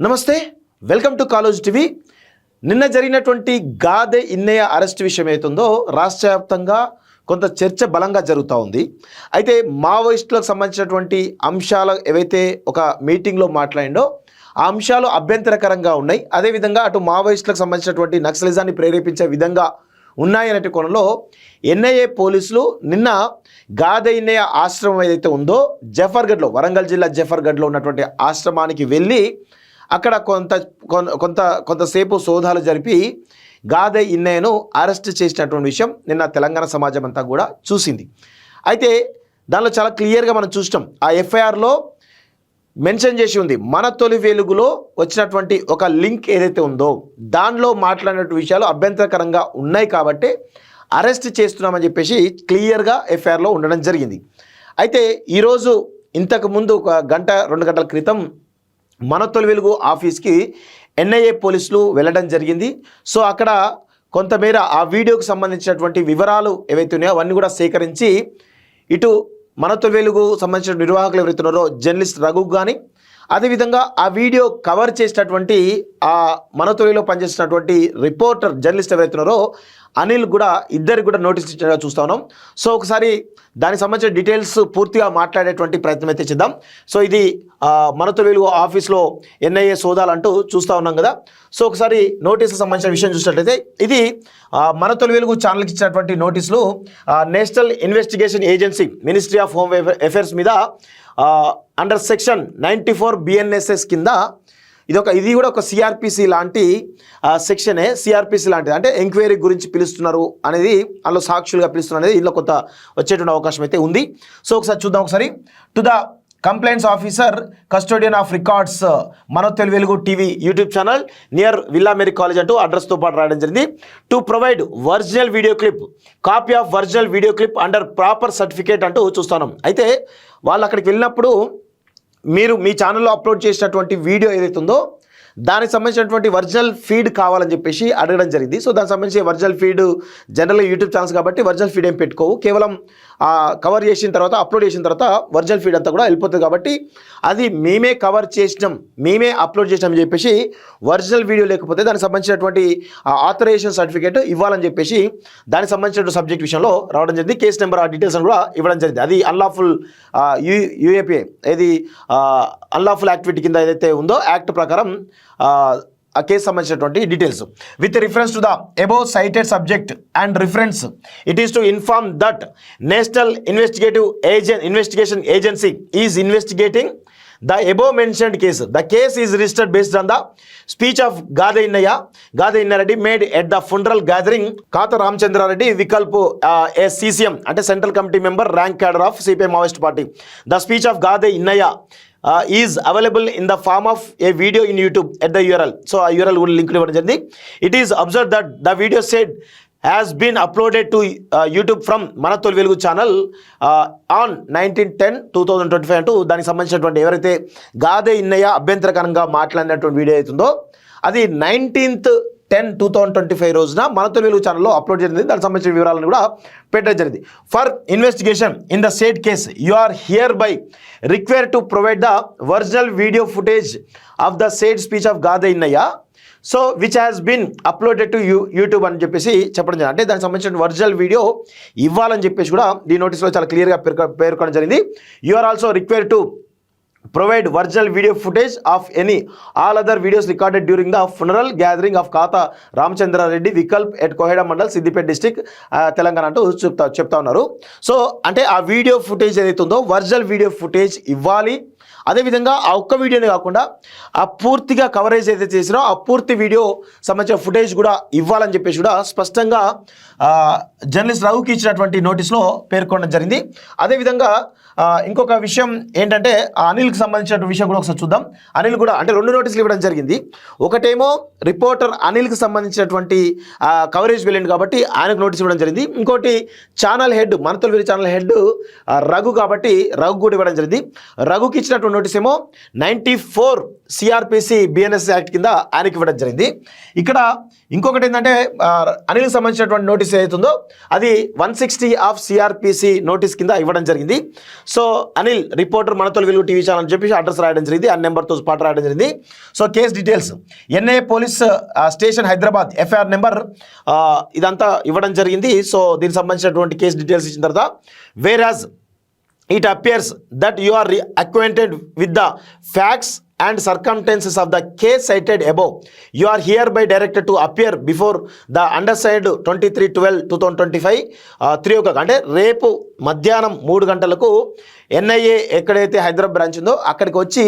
నమస్తే, welcome to college TV. నిన్న జరిగినటువంటి గాదె ఇన్నయ్య అరెస్ట్ విషయం ఏతుందో రాష్ట్ర వ్యాప్తంగా కొంత చర్చ బలంగా జరుగుతూ ఉంది. అయితే మావోయిస్టులకు సంబంధించినటువంటి అంశాలు ఏవైతే ఒక మీటింగ్లో మాట్లాడిండో ఆ అంశాలు అభ్యంతరకరంగా ఉన్నాయి. అదేవిధంగా అటు మావోయిస్టులకు సంబంధించినటువంటి నక్సలిజాన్ని ప్రేరేపించే విధంగా ఉన్నాయనే కోణంలో ఎన్ఐఏ పోలీసులు నిన్న గాదె ఇన్నయ్య ఆశ్రమం ఏదైతే ఉందో జఫర్గఢ్లో, వరంగల్ జిల్లా జఫర్గఢ్లో ఉన్నటువంటి ఆశ్రమానికి వెళ్ళి అక్కడ కొంతసేపు సోదాలు జరిపి గాదె ఇన్నయ్యను అరెస్ట్ చేసినటువంటి విషయం నిన్న తెలంగాణ సమాజం అంతా కూడా చూసింది. అయితే దానిలో చాలా క్లియర్గా మనం చూసినాం. ఆ ఎఫ్ఐఆర్లో మెన్షన్ చేసి ఉంది, మన తొలి వెలుగులో వచ్చినటువంటి ఒక లింక్ ఏదైతే ఉందో దానిలో మాట్లాడినటువంటి విషయాలు అభ్యంతరకరంగా ఉన్నాయి కాబట్టి అరెస్ట్ చేస్తున్నామని చెప్పేసి క్లియర్గా ఎఫ్ఐఆర్లో ఉండడం జరిగింది. అయితే ఈరోజు ఇంతకుముందు ఒక గంట 2 గంటల క్రితం మన తొలి వెలుగు ఆఫీస్కి ఎన్ఐఏ పోలీసులు వెళ్ళడం జరిగింది. సో అక్కడ కొంతమేర ఆ వీడియోకి సంబంధించినటువంటి వివరాలు ఏవైతే ఉన్నాయో అవన్నీ కూడా సేకరించి ఇటు మన తొలి వెలుగు సంబంధించిన నిర్వాహకులు ఎవరైతే ఉన్నారో జర్నలిస్ట్ రఘు కానీ, అదేవిధంగా ఆ వీడియో కవర్ చేసినటువంటి ఆ మన తొలిలో పనిచేసినటువంటి రిపోర్టర్ జర్నలిస్ట్ ఎవరైతే ఉన్నారో అనిల్ కూడా, ఇద్దరికి కూడా నోటీస్ ఇచ్చేలా చూస్తూ ఉన్నాం. సో ఒకసారి దానికి సంబంధించిన డీటెయిల్స్ పూర్తిగా మాట్లాడేటువంటి ప్రయత్నం అయితే చేద్దాం. సో ఇది మన తొలి వెలుగు ఆఫీస్లో ఎన్ఐఏ సోదాలంటూ చూస్తూ ఉన్నాం కదా. సో ఒకసారి నోటీసులకు సంబంధించిన విషయం చూసినట్లయితే ఇది మన తొలి వెలుగు ఛానల్కి ఇచ్చినటువంటి నోటీసులు national Investigation agency ministry of home affairs మీద అండర్ సెక్షన్ 94 BNSS కింద ఇది కూడా ఒక సిఆర్పిసి లాంటి సెక్షనే. సిఆర్పిసి లాంటిది అంటే ఎంక్వైరీ గురించి పిలుస్తున్నారు అనేది, అందులో సాక్షులుగా పిలుస్తున్నారు అనేది ఇందులో కొంత వచ్చేటువంటి అవకాశం అయితే ఉంది. సో ఒకసారి చూద్దాం. ఒకసారి to the complaints officer custodian of records మన Tholi Velugu TV YouTube channel near Villa Mary college అంటూ అడ్రస్తో పాటు రాయడం జరిగింది. To provide original video clip, copy of original video clip under proper certificate అంటూ చూస్తున్నాం. అయితే వాళ్ళు అక్కడికి వెళ్ళినప్పుడు మీరు మీ ఛానల్లో అప్లోడ్ చేసినటువంటి వీడియో ఏదైతే ఉందో దానికి సంబంధించినటువంటి ఒరిజినల్ ఫీడ్ కావాలని చెప్పేసి అడగడం జరిగింది. సో దానికి సంబంధించి ఒరిజినల్ ఫీడ్ జనరల్గా యూట్యూబ్ ఛానల్స్ కాబట్టి ఒరిజినల్ ఫీడ్ ఏం పెట్టుకోవు, కేవలం కవర్ చేసిన తర్వాత అప్లోడ్ చేసిన తర్వాత ఒరిజినల్ ఫీడ్ అంతా కూడా వెళ్ళిపోతుంది. కాబట్టి అది మేమే కవర్ చేసినాం, మేమే అప్లోడ్ చేసినాం అని చెప్పేసి ఒరిజినల్ వీడియో లేకపోతే దానికి సంబంధించినటువంటి ఆథరైజేషన్ సర్టిఫికేట్ ఇవ్వాలని చెప్పేసి దానికి సంబంధించిన సబ్జెక్ట్ విషయంలో రావడం జరిగింది. కేసు నెంబర్ ఆ డీటెయిల్స్ కూడా ఇవ్వడం జరిగింది. అది అన్లాఫుల్ యూఏపీఏ, ఏది అన్లాఫుల్ యాక్టివిటీ కింద ఏదైతే ఉందో యాక్ట్ ప్రకారం ఆ కేసు సంబంధించినటువంటి details with reference to the above cited subject and reference it is to inform that National Investigation Agency is investigating the above mentioned case. The case is registered based on the speech of Gadhe Innaya Reddy made at the funeral gathering Kata Ramchandra Reddy Vikalp, a CCM ante Central Committee member, rank cadre of CPI Maoist Party. The speech of Gadhe Innaya is available in the form of a video in YouTube at the URL. So a URL will link iవ్వడం జరిగింది. It is observed that the video said has been uploaded to YouTube from మన తొలి వెలుగు channel on 19/10/2025 అంటూ దానికి సంబంధించినటువంటి ఎవరైతే గాదె ఇన్నయ్య అభ్యంతరకరంగా మాట్లాడినటువంటి video అవుతుందో అది 19/10/2025 రోజున మన తొలి వెలుగు ఛానల్లో అప్లోడ్ జరిగింది. దానికి సంబంధించిన వివరాలను కూడా పెట్టడం జరిగింది. For investigation in the said case you are hereby required to provide the original video footage of the said speech of Gade Innaiah so which has been uploaded to YouTube అని చెప్పేసి చెప్పడం జరిగింది. అంటే దానికి సంబంధించిన ఒరిజినల్ వీడియో ఇవ్వాలని చెప్పేసి కూడా ఈ నోటీస్లో చాలా క్లియర్గా పేర్కొనడం జరిగింది. You are also required to provide original video footage of any all other videos recorded during the funeral gathering of Katha Ramachandra Reddy Vikalp at Koheda mandal Siddipet district Telangana అంటూ చెప్తా ఉన్నారు. సో అంటే ఆ వీడియో ఫుటేజ్ ఏదైతే ఉందో ఒరిజినల్ వీడియో ఫుటేజ్ ఇవ్వాలి. అదేవిధంగా ఆ ఒక్క వీడియోనే కాకుండా ఆ పూర్తిగా కవరేజ్ ఏదైతే చేసినో ఆ పూర్తి వీడియో సంబంధించిన ఫుటేజ్ కూడా ఇవ్వాలని చెప్పేసి కూడా స్పష్టంగా జర్నలిస్ట్ రఘుకి ఇచ్చినటువంటి నోటీస్లో పేర్కొనడం జరిగింది. అదేవిధంగా ఇంకొక విషయం ఏంటంటే అనిల్కి సంబంధించిన విషయం కూడా ఒకసారి చూద్దాం. అనిల్ కూడా అంటే 2 నోటీసులు ఇవ్వడం జరిగింది. ఒకటేమో రిపోర్టర్ అనిల్కి సంబంధించినటువంటి కవరేజ్ వెళ్ళింది కాబట్టి ఆయనకు నోటీస్ ఇవ్వడం జరిగింది. ఇంకోటి ఛానల్ హెడ్, మన తొలి వెలుగు ఛానల్ హెడ్ రఘు కాబట్టి రఘు కూడా ఇవ్వడం జరిగింది. రఘుకి ఇచ్చినటువంటి నోటీస్ ఏమో 94 సిఆర్పిసి బిఎన్ఎస్ యాక్ట్ కింద ఆయనకి ఇవ్వడం జరిగింది. ఇక్కడ ఇంకొకటి ఏంటంటే అనిల్కి సంబంధించినటువంటి నోటీస్ ఏదైతుందో అది 160 ఆఫ్ సిఆర్పిసి నోటీస్ కింద ఇవ్వడం జరిగింది. సో అనిల్ రిపోర్టర్ మనతోలు వెలుగు టీవీ ఛానల్ అని చెప్పి అడ్రస్ రాయడం జరిగింది, ఆ నెంబర్తో పాటు రాయడం జరిగింది. So case details NIA police station Hyderabad FIR number ఇదంతా ఇవ్వడం జరిగింది. సో దీనికి సంబంధించినటువంటి కేస్ డీటెయిల్స్ ఇచ్చిన తర్వాత whereas it appears that you are acquainted with the facts and circumstances of the case cited above, you are hereby directed to appear before the undersigned 23/12/2025 3 o'clock అంటే రేపు మధ్యాహ్నం 3 గంటలకు ఎన్ఐఏ ఎక్కడైతే Hyderabad branch ఉందో అక్కడికి వచ్చి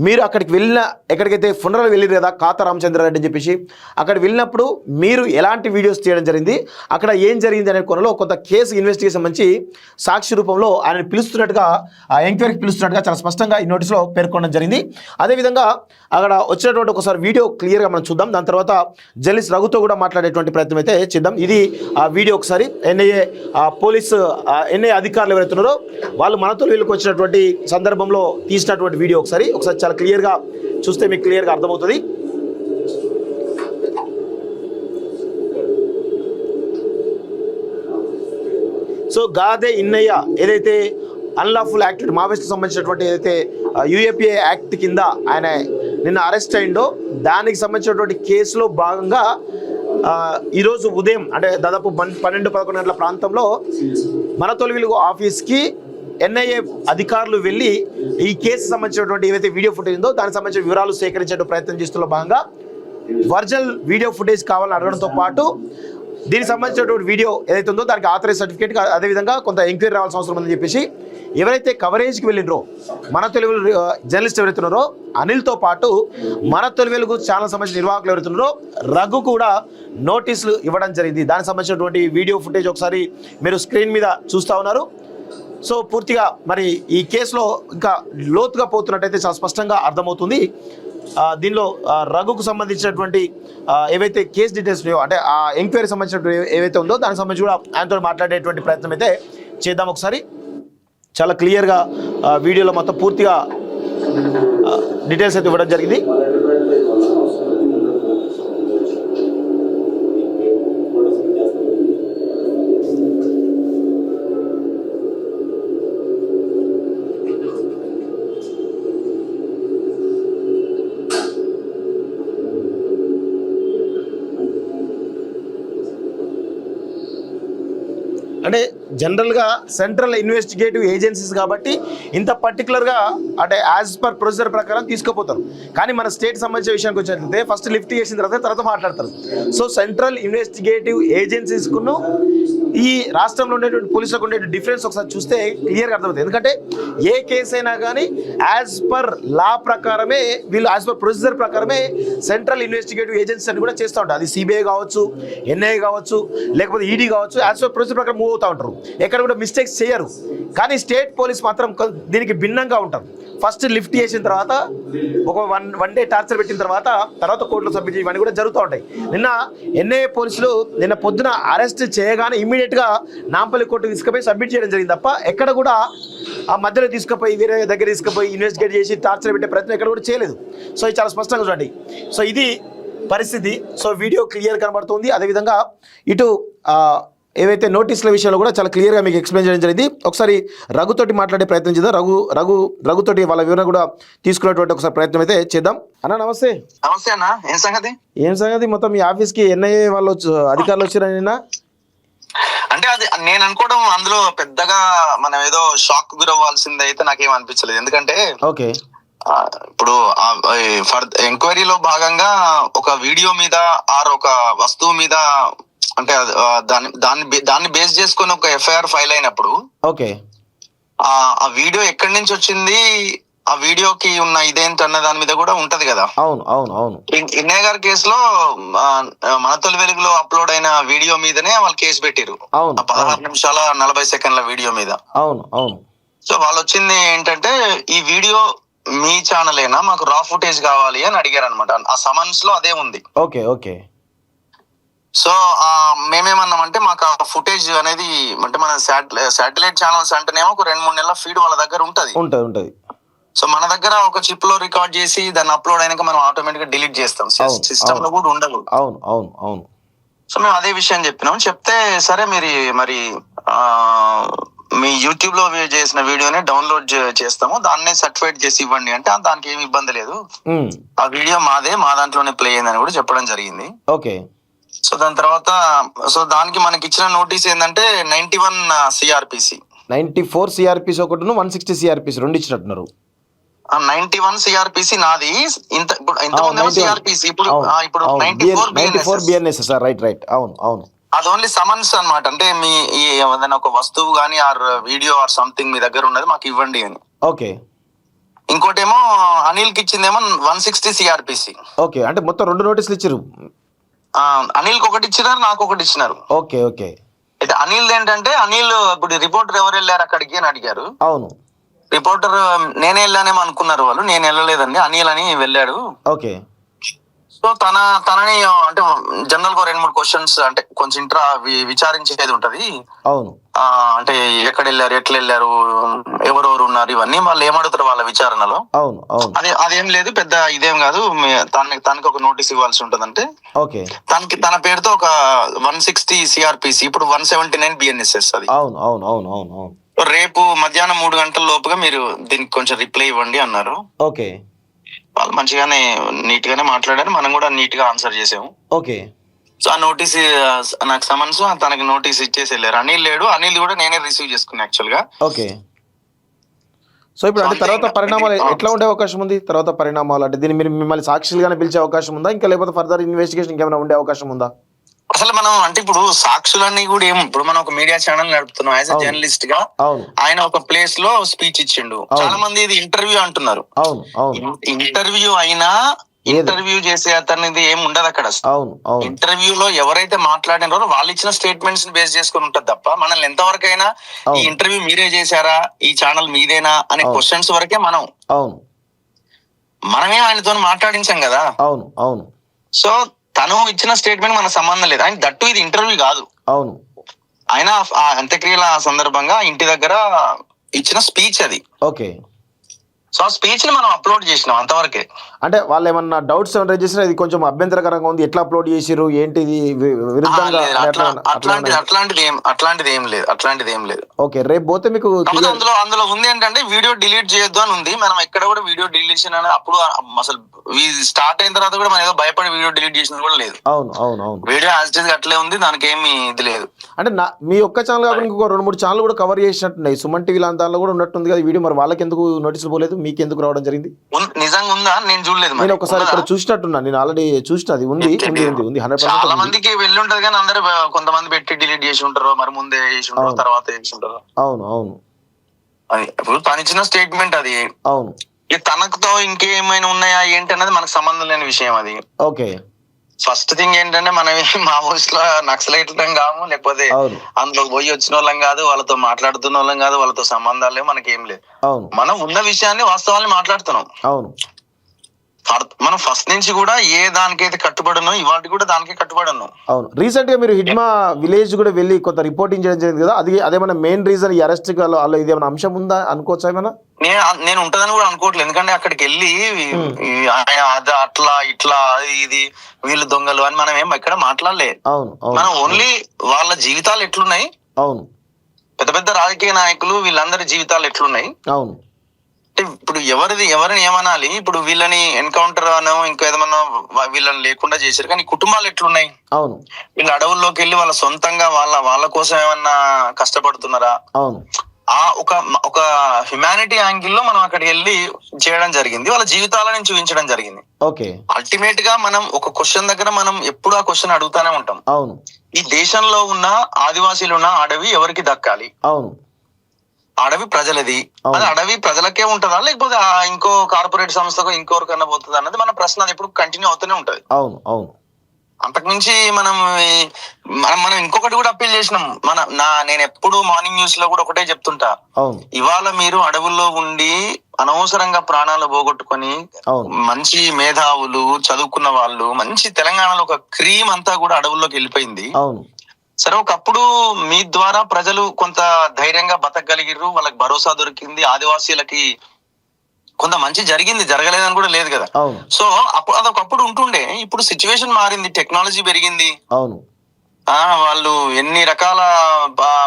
మీరు అక్కడికి వెళ్ళిన ఎక్కడికైతే ఫునరల్ వెళ్ళారు కదా ఖాతా రామచంద్రారెడ్డి అని చెప్పేసి అక్కడ వెళ్ళినప్పుడు మీరు ఎలాంటి వీడియోస్ తీయడం జరిగింది, అక్కడ ఏం జరిగింది అనే కొనలో కొంత కేసు ఇన్వెస్టిగేషన్ మంచి సాక్షి రూపంలో ఆయన పిలుస్తున్నట్టుగా ఎంక్వైరీకి పిలుస్తున్నట్టుగా చాలా స్పష్టంగా ఈ నోటీసులో పేర్కొనడం జరిగింది. అదేవిధంగా అక్కడ వచ్చినటువంటి ఒకసారి వీడియో క్లియర్గా మనం చూద్దాం, దాని తర్వాత జర్నలిస్ట్ రఘుతో కూడా మాట్లాడేటువంటి ప్రయత్నం అయితే చేద్దాం. ఇది ఆ వీడియో ఒకసారి ఎన్ఐఏ పోలీసు ఎన్ఐఏ అధికారులు ఎవరైతే ఉన్నారో వాళ్ళు మనతో వీళ్ళకి వచ్చినటువంటి సందర్భంలో తీసినటువంటి వీడియో ఒకసారి చాలా క్లియర్గా చూస్తే మీకు క్లియర్గా అర్థమవుతుంది. సో గాదే ఇన్నయ్య ఏదైతే అన్లాఫుల్ యాక్టివిటీ మావోయిస్ట్కి సంబంధించినటువంటి ఏదైతే యూఏపీఏ యాక్ట్ కింద ఆయన నిన్న అరెస్ట్ అయిందో దానికి సంబంధించినటువంటి కేసులో భాగంగా ఈరోజు ఉదయం అంటే దాదాపు 12-11 గంటల ప్రాంతంలో మనతోలు వెలుగు ఆఫీస్కి ఎన్ఐఏ అధికారులు వెళ్ళి ఈ కేసు సంబంధించినటువంటి ఏవైతే వీడియో ఫుటేజ్ ఉందో దానికి సంబంధించిన వివరాలు సేకరించే ప్రయత్నం చేస్తున్న భాగంగా ఒరిజినల్ వీడియో ఫుటేజ్ కావాలని అడగడంతో పాటు దీనికి సంబంధించినటువంటి వీడియో ఏదైతే ఉందో దానికి ఆథరైజ్ సర్టిఫికేట్ అదేవిధంగా కొంత ఎంక్వైరీ రావాల్సిన అవసరం ఉందని చెప్పేసి ఎవరైతే కవరేజ్కి వెళ్ళినరో మన తెలుగు జర్నలిస్ట్ ఎవరైతే ఉన్నారో అనిల్తో పాటు మన తెలుగు వెలుగు ఛానల్ సంబంధించిన నిర్వాహకులు ఎవరైతే ఉన్నారో రఘు కూడా నోటీసులు ఇవ్వడం జరిగింది. దానికి సంబంధించినటువంటి వీడియో ఫుటేజ్ ఒకసారి మీరు స్క్రీన్ మీద చూస్తూ ఉన్నారు. సో పూర్తిగా మరి ఈ కేసులో ఇంకా లోతుగా పోతున్నట్టయితే చాలా స్పష్టంగా అర్థమవుతుంది. దీనిలో రఘుకు సంబంధించినటువంటి ఏవైతే కేసు డీటెయిల్స్ ఉన్నాయో అంటే ఆ ఎంక్వైరీ సంబంధించినటువంటి ఏవైతే ఉందో దానికి సంబంధించి కూడా ఆయనతో మాట్లాడేటువంటి ప్రయత్నం అయితే చేద్దాం. ఒకసారి చాలా క్లియర్గా వీడియోలో మొత్తం పూర్తిగా డీటెయిల్స్ అయితే ఇవ్వడం జరిగింది. అంటే జనరల్గా సెంట్రల్ ఇన్వెస్టిగేటివ్ ఏజెన్సీస్ కాబట్టి ఇంత పర్టికులర్గా అంటే యాజ్ పర్ ప్రొసీజర్ ప్రకారం తీసుకుపోతారు. కానీ మన స్టేట్ సంబంధించిన విషయానికి వచ్చినట్లయితే ఫస్ట్ లిఫ్ట్ చేసిన తర్వాత మాట్లాడతారు. సో సెంట్రల్ ఇన్వెస్టిగేటివ్ ఏజెన్సీస్కును ఈ రాష్ట్రంలో ఉండేటువంటి పోలీసులకు ఉండేటువంటి డిఫరెన్స్ ఒకసారి చూస్తే క్లియర్గా అర్థమవుతుంది. ఎందుకంటే ఏ కేసు అయినా కానీ యాజ్ పర్ లా ప్రకారమే వీళ్ళు యాజ్ పర్ ప్రొసీజర్ ప్రకారమే సెంట్రల్ ఇన్వెస్టిగేటివ్ ఏజెన్సీ అని కూడా చేస్తూ ఉంటారు. అది సిబిఐ కావచ్చు, ఎన్ఐఏ కావచ్చు, లేకపోతే ఈడీ కావచ్చు, యాజ్ పర్ ప్రొసీజర్ ప్రకారం మూవ్ అవుతూ ఉంటారు. ఎక్కడ కూడా మిస్టేక్స్ చేయరు. కానీ స్టేట్ పోలీస్ మాత్రం దీనికి భిన్నంగా ఉంటారు. ఫస్ట్ లిఫ్ట్ చేసిన తర్వాత ఒక వన్ డే టార్చర్ పెట్టిన తర్వాత కోర్టులో సబ్మిట్ ఇవన్నీ కూడా జరుగుతూ ఉంటాయి. నిన్న ఎన్ఐఏ పోలీసులు నిన్న పొద్దున అరెస్ట్ చేయగానే ఇమ్మీడియట్గా నాంపల్లి కోర్టుకు తీసుకుపోయి సబ్మిట్ చేయడం జరిగింది తప్ప ఎక్కడ కూడా ఆ మధ్యలో తీసుకుపోయి వేరే దగ్గర తీసుకుపోయి ఇన్వెస్టిగేట్ చేసి టార్చర్ పెట్టే ప్రయత్నం ఎక్కడ కూడా చేయలేదు. సో ఇది చాలా స్పష్టంగా చూడండి. సో ఇది పరిస్థితి. సో వీడియో క్లియర్ కనబడుతుంది. అదేవిధంగా ఇటు ఏవైతే నోటీసుల విషయంలో కూడా చాలా క్లియర్గా మీకు ఎక్స్ప్లెయిన్ చేయడం జరిగింది. ఒకసారి రఘుతోటి మాట్లాడే ప్రయత్నం చేద్దాం. రఘుతోటి వాళ్ళ వివరణ కూడా తీసుకునేటువంటి ఒకసారి ప్రయత్నం అయితే చేద్దాం. అన్న నమస్తే. నమస్తే అన్న. ఏం సంగతి మొత్తం మీ ఆఫీస్కి ఎన్ఐఏ వాళ్ళు అధికారులు వచ్చారని నిన్న అంటే అది నేను అనుకోవడం అందులో పెద్దగా మనం ఏదో షాక్ గురవ్వాల్సింది అయితే నాకేం అనిపించలేదు. ఎందుకంటే ఓకే ఇప్పుడు ఎంక్వైరీలో భాగంగా ఒక వీడియో మీద ఆర్ ఒక వస్తువు మీద అంటే దాన్ని బేస్ చేసుకుని ఒక ఎఫ్ఐఆర్ ఫైల్ అయినప్పుడు ఓకే ఆ వీడియో ఎక్కడి నుంచి వచ్చింది, ఆ వీడియోకి ఉన్న ఇదేంటి అన్న దాని మీద కూడా ఉంటది కదా. అవును అవును అవును ఇన్నయ్య గారి కేసులో మన తొలి వెలుగులో అప్లోడ్ అయిన వీడియో మీదనే వాళ్ళు కేసు పెట్టారు. 16 నిమిషాల 40 సెకండ్ల వీడియో మీద. అవును అవును సో వాళ్ళు వచ్చింది ఏంటంటే ఈ వీడియో మీ ఛానలేనా, మాకు రా ఫుటేజ్ కావాలి అని అడిగారు అనమాట. ఆ సమన్స్ లో అదే ఉంది. ఓకే ఓకే సో మేమేమన్నామంటే మాకు ఆ ఫుటేజ్ అనేది అంటే మన శాటిలైట్ ఛానల్స్ అంటేనేమో ఒక 2-3 నెలల ఫీడ్ వాళ్ళ దగ్గర ఉంటది. సో మన దగ్గర ఒక చిప్ లో రికార్డ్ చేసి దాన్ని అప్లోడ్ అయినాక మనం ఆటోమేటిక్ గా డిలీట్ చేస్తాం. సిస్టమ్ లో కూడా ఉండదు. అవును అవును అవును సో మేము అదే విషయం చెప్పినాం. చెప్తే సరే మరి మీ యూట్యూబ్ లో చేసిన వీడియోని డౌన్లోడ్ చేస్తాము, దాన్నే సర్టిఫైడ్ చేసి ఇవ్వండి అంటే దానికి ఏమి ఇబ్బంది లేదు, ఆ వీడియో మాదే, మా దాంట్లోనే ప్లే అయిందని కూడా చెప్పడం జరిగింది. ఓకే. సో దాని తర్వాత దానికి మనకి ఇచ్చిన నోటీస్ ఏంటంటే 91 సిఆర్పిసి, 94 సిఆర్పిసి ఒకటి, 160 సిఆర్పిసి రెండు ఇచ్చినట్టున్నారు. 91 సిఆర్పిసి నాది, ఇంతకుముందు సిఆర్పిసి, ఇప్పుడు 94 బిఎన్ఎస్ సార్. రైట్ రైట్, అవును అవును. అది ఓన్లీ సమన్స్ అన్నమాట, అంటే మీ ఏదైనా ఒక వస్తువు కానీ ఆర్ వీడియో ఆర్ సంథింగ్ మీ దగ్గర ఉన్నది మాకు ఇవ్వండి అని. ఓకే. ఇంకోటేమో అనిల్ కి ఇచ్చిందేమో 160 సిఆర్పిసి. ఓకే, అంటే మొత్తం 2 నోటీసులు ఇచ్చారు. అనిల్ కి ఒకటి ఇచ్చినారు, నాకు ఒకటి ఇచ్చినారు. Okay okay. అయితే అనిల్ ఏంటంటే, అనిల్ ఇప్పుడు రిపోర్టర్ ఎవరు వెళ్ళారు అక్కడికి అని అడిగారు. అవును. రిపోర్టర్ నేనే వెళ్ళానేమో అనుకున్నారు వాళ్ళు, నేను వెళ్ళలేదండి, అనిల్ అని వెళ్ళాడు. ఓకే. సో తనని అంటే జనరల్ గా 2-3 క్వశ్చన్స్ అంటే కొంచెం విచారించేది ఉంటది. అవును. అంటే ఎక్కడ వెళ్ళారు, ఎట్లా వెళ్ళారు, ఎవరెవరు ఉన్నారు, ఇవన్నీ వాళ్ళు ఏమడుగుతారు వాళ్ళ విచారణలో. అవును అవును. అదేం లేదు, పెద్ద ఇదేం కాదు, తనకి ఒక నోటీస్ ఇవ్వాల్సి ఉంటదంటే. ఓకే. తన పేరుతో ఒక 160 సిఆర్పిసి, ఇప్పుడు 179 బిఎన్ఎస్ఎస్ అది. అవును అవును అవును అవును అవును. రేపు మధ్యాహ్నం 3 గంటల లోపుగా మీరు దీనికి కొంచెం రిప్లై ఇవ్వండి అన్నారు. ఓకే. వాళ్ళు మంచిగానే నీట్ గానే మాట్లాడారు, మనం కూడా నీట్ గా ఆన్సర్ చేసాము. ఓకే. సో ఆ నోటీస్ నాకు సమన్స్, తనకి నోటీస్ ఇచ్చేసి వెళ్ళారు. అనిల్ లేడు, అనిల్ కూడా నేనే రిసీవ్ చేసుకున్నా యాక్చువల్ గా. ఓకే. సో ఇప్పుడు అంటే తర్వాత పరిణామాలు ఎట్లా ఉండే అవకాశం ఉంది? తర్వాత పరిణామాలు అంటే దీన్ని మీరు మిమ్మల్ని సాక్షులుగానే పిలిచే అవకాశం ఉందా, ఇంకా లేకపోతే ఫర్దర్ ఇన్వెస్టిగేషన్ ఇంకేమైనా ఉండే అవకాశం ఉందా? అసలు మనం అంటే ఇప్పుడు సాక్షులన్నీ కూడా ఇప్పుడు మనం ఒక మీడియా ఛానల్ నడుపుతున్నాం యాజ్ అ జర్నలిస్ట్ గా. ఆయన ఒక ప్లేస్ లో స్పీచ్ ఇచ్చిండు, చాలా మంది ఇది ఇంటర్వ్యూ అంటున్నారు. ఇంటర్వ్యూ అయినా ఇంటర్వ్యూ చేసే అతనిది ఏం ఉండదు అక్కడ. ఇంటర్వ్యూలో ఎవరైతే మాట్లాడినారో వాళ్ళు ఇచ్చిన స్టేట్మెంట్స్ బేస్ చేసుకుని ఉంటది తప్ప, మనల్ని ఎంతవరకు అయినా ఈ ఇంటర్వ్యూ మీరే చేశారా, ఈ ఛానల్ మీదేనా అనే క్వశ్చన్స్ వరకే మనమే ఆయనతో మాట్లాడించాం కదా. అవును అవును. సో తను ఇచ్చిన స్టేట్మెంట్ మనకు సంబంధం లేదు, ఆయన దట్టు ఇది ఇంటర్వ్యూ కాదు. అవును. ఆయన ఆ అంత్యక్రియల సందర్భంగా ఇంటి దగ్గర ఇచ్చిన స్పీచ్ అది. ఓకే. సో ఆ స్పీచ్ ని మనం అప్లోడ్ చేసినాం అంతవరకే. అంటే వాళ్ళు ఏమన్నా డౌట్స్ ఏమైనా రేజ్ చేసినా ఇది కొంచెం అభ్యంతరకరంగా ఉంది, ఎట్లా అప్లోడ్ చేసిరు, ఏంటిది విరుద్ధంగా, అట్లాంటిది ఏం లేదు. ఓకే. రేపు పోతే మీకు అందులో ఉంది ఏంటంటే వీడియో డిలీట్ చేయొద్దు అని ఉంది. మనం ఎక్కడ కూడా వీడియో డిలీషన్ అనేది అప్పుడు అసలు స్టార్ట్ అయిన తర్వాత కూడా మనం ఏదో భయపడి వీడియో డిలీట్ చేసినది కూడా లేదు. అవును అవును అవును. వీడియో యాజ్ ఇట్ ఈజ్ అట్లే ఉంది, దానికి ఏమి ఇది లేదు. అంటే మీ ఒక్క ఛానల్ కాకుండా ఇంకో 2-3 ఛానల్ కూడా కవర్ చేసినట్టున్నాయి, సుమన్ టీవీ దాంట్లో కూడా ఉన్నట్టుంది కదా వీడియో. మరి వాళ్ళకి ఎందుకు నోటీసులు పోలేదు, మీకు ఎందుకు రావడం జరిగింది? నిజంగా ఉందా? నేను చూడలేదు. నేను ఒకసారి ఇక్కడ చూసినట్టున్నా, నేను ఆల్రెడీ చూసిన, అది ఉంది 100%. చాలా మందికి వెళ్ళి ఉంటది కానీ అందరూ కొంతమంది పెట్టి డిలీట్ చేసి ఉంటారు, మరి ముందే చేసి ఉంటారు, తర్వాత చేసి ఉంటారు. అవును అవును. అది ఇప్పుడు తను ఇచ్చిన స్టేట్మెంట్ అది. అవును. తనకుతో ఇంకేమైనా ఉన్నాయా ఏంటి అన్నది మనకు సంబంధం లేని విషయం అది. ఓకే. ఫస్ట్ థింగ్ ఏంటంటే మనం మావోయిస్ట్ లో నక్సలైట్లం కాము, లేకపోతే అందులో పోయి వచ్చిన వాళ్ళం కాదు, వాళ్ళతో మాట్లాడుతున్న వాళ్ళం కాదు, వాళ్ళతో సంబంధాలు లేవు, మనకి ఏం లేదు. మనం ఉన్న విషయాన్ని వాస్తవాన్ని మాట్లాడుతున్నాం. అవును. మనం ఫస్ట్ నుంచి కూడా ఏ దానికైతే కట్టుబడను, ఇవాళ కూడా దానికే కట్టుబడను. అవును. రీసెంట్ గా మీరు హిడ్మా విలేజ్ కూడా వెళ్ళి కొంత రిపోర్టింగ్ చేయడం జరిగింది కదా, అదేమన్నా మెయిన్ రీజన్ ఈ అరెస్ట్ అలా ఇదేమైనా అంశం ఉందా అనుకోవచ్చా ఏమైనా? నేను ఉంటదని కూడా అనుకోవట్లేదు, ఎందుకంటే అక్కడికి వెళ్ళి అట్లా ఇట్లా ఇది వీళ్ళు దొంగలు అని మనం ఏం ఎక్కడ మాట్లాడలే. మనం ఓన్లీ వాళ్ళ జీవితాలు ఎట్లున్నాయి, అవును, పెద్ద పెద్ద రాజకీయ నాయకులు వీళ్ళందరి జీవితాలు ఎట్లున్నాయి, అవును, ఇప్పుడు ఎవరిని ఏమనాలి, ఇప్పుడు వీళ్ళని ఎన్కౌంటర్ అనో ఇంకేదమన్నా వీళ్ళని లేకుండా చేశారు, కానీ కుటుంబాలు ఎట్లున్నాయి, అవును, వీళ్ళు అడవుల్లోకి వెళ్ళి వాళ్ళ సొంతంగా వాళ్ళ కోసం ఏమన్నా కష్టపడుతున్నారా, అవును, ఆ ఒక హ్యుమానిటీ యాంగిల్ లో మనం అక్కడికి వెళ్ళి చేయడం జరిగింది, వాళ్ళ జీవితాలను చూపించడం జరిగింది. ఓకే. అల్టిమేట్ గా మనం ఒక క్వశ్చన్ దగ్గర మనం ఎప్పుడు ఆ క్వశ్చన్ అడుగుతానే ఉంటాం. అవును. ఈ దేశంలో ఉన్న ఆదివాసీలు ఉన్న అడవి ఎవరికి దక్కాలి? అవును. అడవి ప్రజలది, అది అడవి ప్రజలకే ఉంటుందా లేకపోతే ఇంకో కార్పొరేట్ సంస్థకు ఇంకోరికన్నా పోతుందా అన్నది మన ప్రశ్న, అది ఎప్పుడు కంటిన్యూ అవుతూనే ఉంటది. అవును అవును. అంతకుమించి మనం ఇంకొకటి కూడా అప్పీల్ చేసినాం. నేను ఎప్పుడు మార్నింగ్ న్యూస్ లో కూడా ఒకటే చెప్తుంటా, ఇవాళ మీరు అడవుల్లో ఉండి అనవసరంగా ప్రాణాలు పోగొట్టుకొని మంచి మేధావులు చదువుకున్న వాళ్ళు, మంచి తెలంగాణలో ఒక క్రీమ్ అంతా కూడా అడవుల్లోకి వెళ్ళిపోయింది. సరే, ఒకప్పుడు మీ ద్వారా ప్రజలు కొంత ధైర్యంగా బతకగలిగిర్రు, వాళ్ళకి భరోసా దొరికింది, ఆదివాసీలకి కొంత మంచి జరిగింది, జరగలేదని కూడా లేదు కదా. సో అదొకప్పుడు ఉంటుండే, ఇప్పుడు సిచ్యువేషన్ మారింది, టెక్నాలజీ పెరిగింది. అవును. వాళ్ళు ఎన్ని రకాల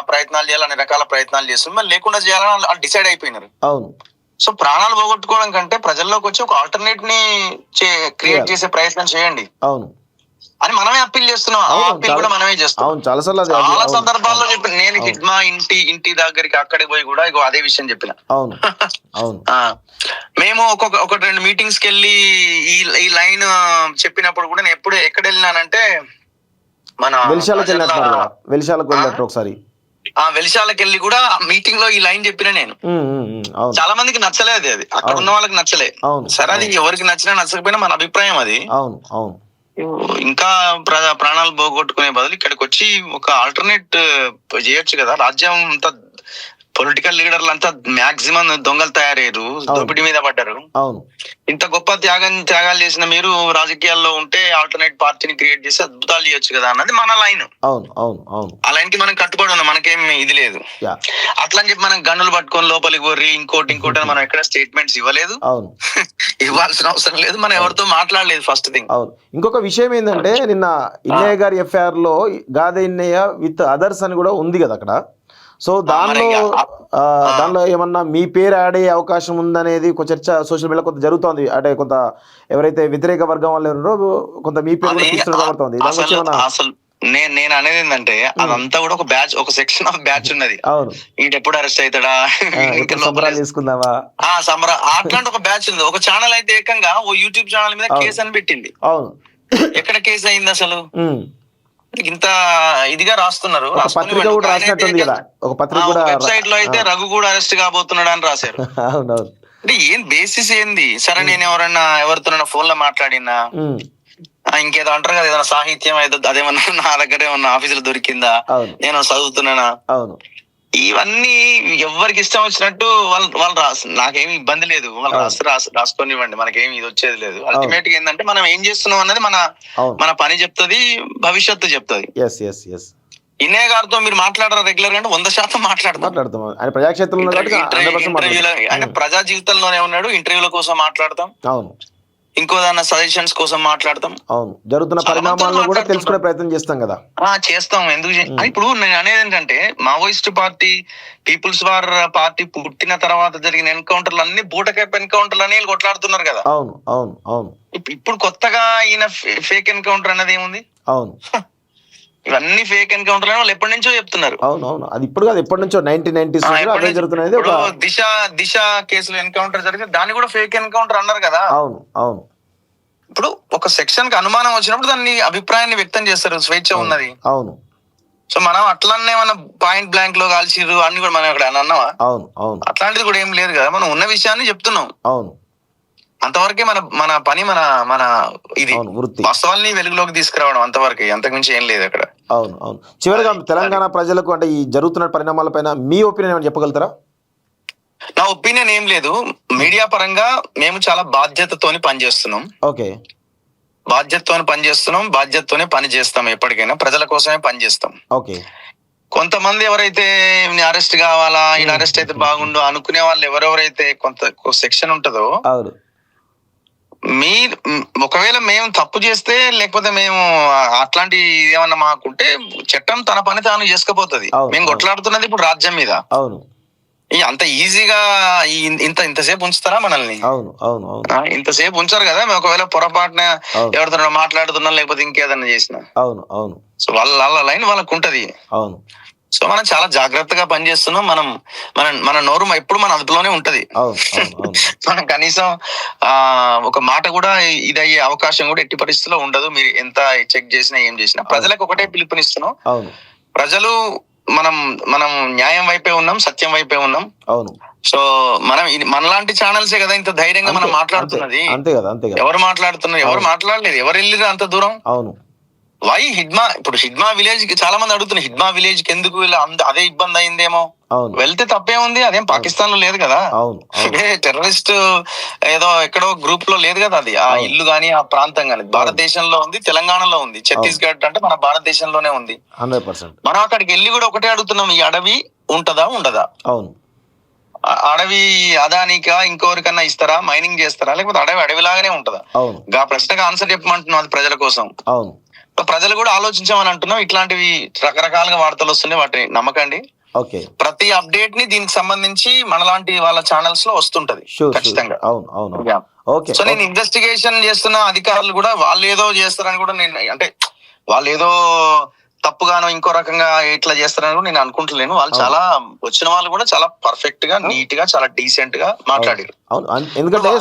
ప్రయత్నాలు చేయాలి, అన్ని రకాల ప్రయత్నాలు చేస్తున్నారు, మరి లేకుండా చేయాలని డిసైడ్ అయిపోయినారు. అవును. సో ప్రాణాలు పోగొట్టుకోవడం కంటే ప్రజల్లోకి వచ్చి ఒక ఆల్టర్నేట్ ని క్రియేట్ చేసే ప్రయత్నం చేయండి అవును అని మనమే అప్పీల్ చేస్తున్నాం. ఆ అప్పీల్ కూడా మనమే చేస్తున్నాం. అవును, చాలా సందర్భాల్లో చెప్పిన నేను హిడ్మా ఇంటి దగ్గరికి అక్కడికి పోయి కూడా ఇగో అదే విషయం చెప్పిన. అవును అవును మేము ఒక 2 మీటింగ్స్ కి వెళ్ళి ఈ లైన్ చెప్పినప్పుడు కూడా నేను ఎక్కడ వెళ్ళినానంటే మన వెలిశాలకు వెళ్ళినట్టు ఒకసారి వెలిశాలకు వెళ్ళి కూడా మీటింగ్ లో ఈ లైన్ చెప్పిన నేను. చాలా మందికి నచ్చలేదు, అది అక్కడ ఉన్న వాళ్ళకి నచ్చలే. సరే, అది ఎవరికి నచ్చినా నచ్చకపోయినా మన అభిప్రాయం అది. అవును అవును ఇంకా ప్రాణాలు పోగొట్టుకునే బదులు ఇక్కడికి వచ్చి ఒక ఆల్టర్నేట్ చేయొచ్చు కదా. రాజ్యం అంతా పొలిటికల్ లీడర్లు అంతా మాక్సిమం దొంగలు తయారయ్యారు, దోపిడీ మీద పడ్డారు. అవును, ఇంత గొప్ప త్యాగాలు చేసిన మీరు రాజకీయాల్లో ఉంటే ఆల్టర్నేట్ పార్టీని క్రియేట్ చేసి అద్భుతాలు చేయొచ్చు కదా అన్నది మన లైన్. అవును అవును అవును ఆ లైన్ కి మనం కట్టుబడి ఉన్నాం, మనకేం ఇది లేదు. అట్లా అని చెప్పి మనం గన్నులు పట్టుకొని లోపలికి పోర్రి ఇంకోటి అని మనం ఎక్కడ స్టేట్మెంట్స్ ఇవ్వలేదు. అవును, ఇవ్వాల్సిన అవసరం లేదు, మనం ఎవరితో మాట్లాడలేదు. First thing. అవును. ఇంకొక విషయం ఏంటంటే నిన్న ఇన్నయ్య గారి ఎఫ్ఐఆర్ లో గాదె ఇన్నయ్య విత్ అదర్స్ అని కూడా ఉంది కదా అక్కడ. సో దానిలో ఏమన్నా మీ పేరు యాడ్ అయ్యే అవకాశం ఉందనేది ఒక చర్చ సోషల్ మీడియా కొంత జరుగుతోంది. అంటే కొంత ఎవరైతే వ్యతిరేక వర్గం వాళ్ళు ఉన్నారో కొంత మీ పేరు కనబడుతోంది. అసలు నేను అనేది ఏంటంటే అదంతా కూడా ఒక బ్యాచ్, ఒక సెక్షన్ ఆఫ్ బ్యాచ్ ఉన్నది. అవును, ఎప్పుడు అరెస్ట్ అవుతాడా, తీసుకుందామా, అట్లాంటి ఒక బ్యాచ్ ఉంది. ఒక ఛానల్ అయితే ఏకంగా ఓ యూట్యూబ్ ఛానల్ మీద కేసు అని పెట్టింది. అవును, ఎక్కడ కేసు అయింది అసలు? ఇంత ఇదిగా రాస్తున్నారు. వెబ్సైట్ లో అయితే రఘు కూడా అరెస్ట్ కాబోతున్నాడు అని రాశారు. అంటే ఏం బేసిస్ ఏంది? సరే, నేను ఎవరితో ఫోన్ లో మాట్లాడినా, ఇంకేదో అంటారు కదా, ఏదైనా సాహిత్యం అదేమన్నా నా దగ్గర ఏమన్నా ఆఫీసులో దొరికిందా, నేను చదువుతున్నానా, ఇవన్నీ ఎవరికి ఇష్టం వచ్చినట్టు వాళ్ళు నాకేమి ఇబ్బంది లేదు, వాళ్ళు రాసుకొనివ్వండి, మనకేమి ఇది వచ్చేది లేదు. అల్టిమేట్ గా ఏంటంటే మనం ఏం చేస్తున్నాం అన్నది మన పని చెప్తుంది, భవిష్యత్తు చెప్తుంది. ఇన్నయ్య గారితో మీరు మాట్లాడరా రెగ్యులర్ గా? 100% మాట్లాడతాం. ఇంటర్వ్యూలో అంటే ప్రజా జీవితంలోనే ఉన్నాడు, ఇంటర్వ్యూల కోసం మాట్లాడతాం, ఇంకో దాని సజెషన్స్ కోసం మాట్లాడతాం. అవును, జరుగుతున్న పరిణామాలను కూడా తెలుసుకునే ప్రయత్నం చేస్తాం కదా. చేస్తాం. ఎందుకు? ఇప్పుడు నేను అనేది ఏంటంటే Maoist party, People's War party పుట్టిన తర్వాత జరిగిన ఎన్కౌంటర్లు అన్ని బూటకైపు ఎన్కౌంటర్లు అని కొట్లాడుతున్నారు కదా. అవును అవును అవును. ఇప్పుడు కొత్తగా ఈయన ఫేక్ ఎన్కౌంటర్ అన్నది ఏముంది? అవును, ఇవన్నీ ఫేక్ ఎన్కౌంటర్ అని వాళ్ళు ఎప్పటి నుంచో చెప్తున్నారు. అవును అవును, అది ఇప్పుడు కాదు, ఎప్పటి నుంచో 1990s జరుగుతున్నది. దిశ కేసులో ఎన్కౌంటర్ జరిగితే దాన్ని కూడా ఫేక్ ఎన్కౌంటర్ అన్నారు కదా. అవును అవును. ఇప్పుడు ఒక సెక్షన్ కి అనుమానం వచ్చినప్పుడు దాన్ని అభిప్రాయాన్ని వ్యక్తం చేస్తారు, స్వేచ్ఛ ఉన్నది. అవును. సో మనం అట్లనే మన పాయింట్ బ్లాంక్ లో కాల్చిర్రు అన్ని కూడా మనం ఇక్కడ అన్నావా? అవును అవును. అట్లాంటిది కూడా ఏం లేదు కదా, మనం ఉన్న విషయాన్ని చెప్తున్నాం. అవును, అంతవరకే మన పని, మన ఇది వాస్తవాల్ని వెలుగులోకి తీసుకురావడం, అంతవరకే, అంతకుమించి ఏం లేదు అక్కడ. అవును అవును. చివరిగా తెలంగాణ ప్రజలకు అంటే ఈ జరుగుతున్న పరిణామాలపైన మీ ఒపీనియన్ ఏమైనా చెప్పగలుగుతారా? నా ఒపీనియన్ ఏం లేదు. మీడియా పరంగా మేము చాలా బాధ్యతతోని పనిచేస్తున్నాం. ఓకే, బాధ్యతతోనే పని చేస్తాం. ఎప్పటికైనా ప్రజల కోసమే పని చేస్తాం. ఓకే. కొంతమంది ఎవరైతే అరెస్ట్ కావాలా, ఈయన అరెస్ట్ అయితే బాగుండు అనుకునే వాళ్ళు ఎవరెవరైతే కొంత సెక్షన్ ఉంటుందో, ఒకవేళ మేము తప్పు చేస్తే, లేకపోతే మేము అట్లాంటి ఏమన్నా మాకుంటే చట్టం తన పని తాను చేసుకుపోతుంది. మేము కొట్లాడుతున్నది ఇప్పుడు రాజ్యం మీద. అవును, అంత ఈజీగా ఇంతసేపు ఉంచుతారా మనల్ని? అవును అవును అవును. ఇంతసేపు ఉంచారు కదా. మేము ఒకవేళ పొరపాటున ఎవరితో మాట్లాడుతున్నాం, లేకపోతే ఇంకేదన్నా చేసినా. అవును అవును. సో వాళ్ళ లైన్ వాళ్ళకు ఉంటది. అవును. సో మనం చాలా జాగ్రత్తగా పనిచేస్తున్నాం. మన నోరు ఎప్పుడు మన అదుపులోనే ఉంటది. మనం కనీసం ఒక మాట కూడా ఇది అయ్యే అవకాశం కూడా ఎట్టి పరిస్థితుల్లో ఉండదు. మీరు ఎంత చెక్ చేసినా ఏం చేసినా ప్రజలకు ఒకటే పిలుపునిస్తున్నాం. ప్రజలు మనం న్యాయం వైపే ఉన్నాం, సత్యం వైపే ఉన్నాం. అవును. సో మనలాంటి ఛానల్సే కదా ఇంత ధైర్యంగా మనం మాట్లాడుతున్నది. అంతే కదా, అంతే కదా. ఎవరు మాట్లాడుతున్నారు? ఎవరు మాట్లాడలేదు. ఎవరు వెళ్ళిరు అంత దూరం? అవును. వై హిడ్మా విలేజ్ కి చాలా మంది అడుగుతున్నారు, హిడ్మా విలేజ్ కి ఎందుకు అదే ఇబ్బంది అయిందేమో. వెళ్తే తప్పేముంది? అదేం పాకిస్తాన్ లో లేదు కదా. టెర్రరిస్ట్ ఏదో ఎక్కడో గ్రూప్ లో లేదు కదా. అది ఆ ఇల్లు గానీ ఆ ప్రాంతం గానీ భారతదేశంలో ఉంది, తెలంగాణలో ఉంది, ఛత్తీస్గఢ్ అంటే మన భారతదేశంలోనే ఉంది. 100%. మనం అక్కడికి వెళ్ళి కూడా ఒకటే అడుగుతున్నాం, ఈ అడవి ఉంటదా ఉండదా? అవును. అడవి అదానికా ఇంకొకరికన్నా ఇస్తారా? మైనింగ్ చేస్తారా? లేకపోతే అడవిలాగానే ఉంటదా? అవును. ఆ ప్రశ్నకు ఆన్సర్ చెప్పమంటున్నాం, అది ప్రజల కోసం. అవును. ప్రజలు కూడా ఆలోచించామని అంటున్నాం. ఇట్లాంటివి రకరకాలుగా వార్తలు వస్తున్నాయి, వాటిని నమ్మకండి. ఓకే, ప్రతి అప్డేట్ ని దీనికి సంబంధించి మనలాంటి వాళ్ళ ఛానల్స్ లో వస్తుంటది ఖచ్చితంగా. అవును అవును. ఓకే, సో నేను ఇన్వెస్టిగేషన్ చేస్తున్న అధికారులు కూడా వాళ్ళు ఏదో చేస్తారని కూడా నేను, అంటే వాళ్ళు ఏదో తప్పుగానో ఇంకో రకంగా ఇట్లా చేస్తారని కూడా నేను అనుకుంటలేను. వాళ్ళు చాలా వచ్చిన వాళ్ళు కూడా చాలా పర్ఫెక్ట్ గా, నీట్ గా, చాలా డీసెంట్ గా మాట్లాడారు. ఎందుకంటే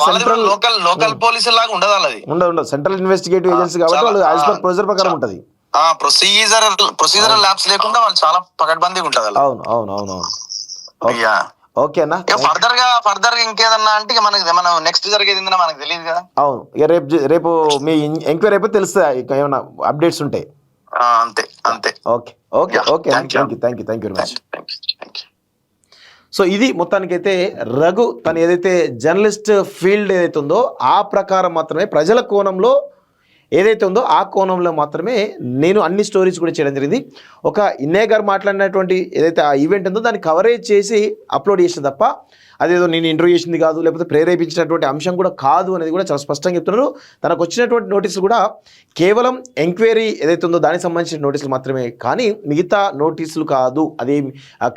లోకల్ పోలీసుల లాగా ఉండదు, అది ఉండదు, సెంట్రల్ ఇన్వెస్టిగేటివ్ ఏజెన్సీ కాబట్టి వాళ్ళు యాజ్ పర్ ప్రొసీజర్ ప్రకారం ఉంటది. ప్రొసీజరల్ ల్యాబ్స్ లేకుండా వాళ్ళు చాలా పకడ్బందీగా ఉంటది. అవును అవును అవును అవును. ఓకేనా, ఫర్దర్ గా ఇంకేదన్నా అంటే ఇక మనం నెక్స్ట్ జరిగేది ఏంటన్నా మనకు తెలియదు కదా. అవును, ఇక రేపు మీ ఎంక్వైరీ అయిపోతే తెలుస్తుంది ఇక ఏమైనా అప్డేట్స్ ఉంటాయి. అంతే. Okay okay okay, thank you very much. So ఇది మొత్తానికైతే రఘు తను ఏదైతే జర్నలిస్ట్ ఫీల్డ్ ఏదైతే ఉందో ఆ ప్రకారం మాత్రమే, ప్రజల కోణంలో ఏదైతే ఉందో ఆ కోణంలో మాత్రమే నేను అన్ని స్టోరీస్ కూడా చేయడం జరిగింది. ఒక ఇన్నయ్య గారు మాట్లాడినటువంటి ఏదైతే ఆ ఈవెంట్ ఉందో దాన్ని కవరేజ్ చేసి అప్లోడ్ చేసిన తప్ప అదేదో నేను ఇంటర్వ్యూ చేసింది కాదు, లేకపోతే ప్రేరేపించినటువంటి అంశం కూడా కాదు అనేది కూడా చాలా స్పష్టంగా చెప్తున్నారు. తనకు వచ్చినటువంటి నోటీసులు కూడా కేవలం ఎంక్వైరీ ఏదైతే ఉందో దానికి సంబంధించిన నోటీసులు మాత్రమే, కానీ మిగతా నోటీసులు కాదు. అది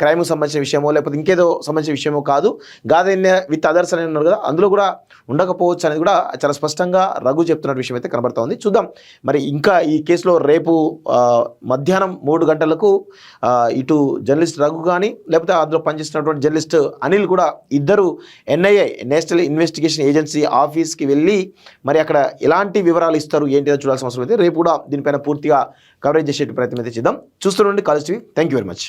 క్రైమ్కి సంబంధించిన విషయమో లేకపోతే ఇంకేదో సంబంధించిన విషయమో కాదు. గాదెన్య విత్ అదర్స్ అని ఉన్నారు కదా, అందులో కూడా ఉండకపోవచ్చు అనేది కూడా చాలా స్పష్టంగా రఘు చెప్తున్న విషయం అయితే కనబడతా ఉంది. చూద్దాం మరి ఇంకా ఈ కేసులో రేపు మధ్యాహ్నం 3 గంటలకు ఇటు జర్నలిస్ట్ రఘు కానీ లేకపోతే అందులో పనిచేస్తున్నటువంటి జర్నలిస్ట్ అనిల్ కూడా ఇద్దరు NIA నేషనల్ ఇన్వెస్టిగేషన్ ఏజెన్సీ ఆఫీస్కి వెళ్ళి మరి అక్కడ ఎలాంటి వివరాలు ఇస్తారు ఏంటి చూడాల్సిన అవసరం అయితే రేపు కూడా దీనిపైన పూర్తిగా కవరేజ్ చేసే ప్రయత్నం అయితే చేద్దాం. చూస్తుండండి college TV. Thank you very much.